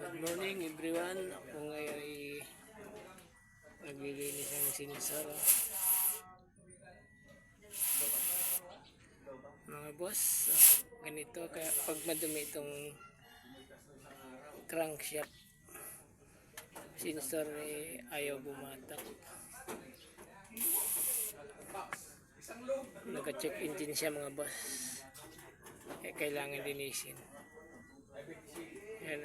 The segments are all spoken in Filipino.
Good morning everyone. Ako ngayon ay naglilinis ng sinisara. Mga boss, ganito kaya pag madumi itong crankshaft, sinisara ay ayaw bumatak. Naka-check engine siya mga boss. Kaya kailangan linisin. Yan.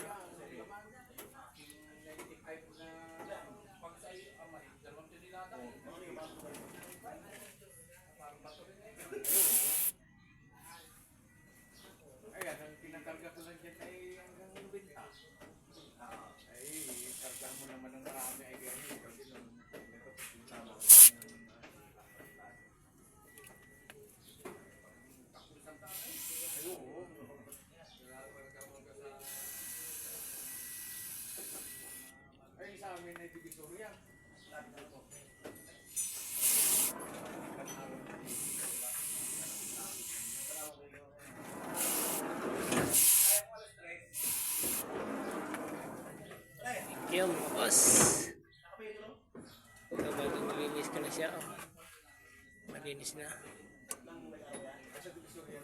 Ayan, ang pinakarga ko lang dyan ay hanggang benta. Ay, karga mo naman ng marami ay ganyan. Kasi nung tama ko ay, oo. Ay, sa amin ay divisoria. Thank you mga boss. So, bagong malinis ko na siya. Malinis na.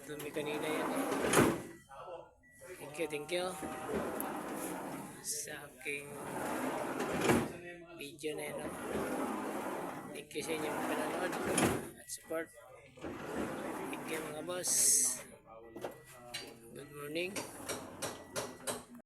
Dumi kanina yan. Thank you. Sa aking video na yan. Thank you sa inyong pinanood at support. Thank you mga boss. Good morning.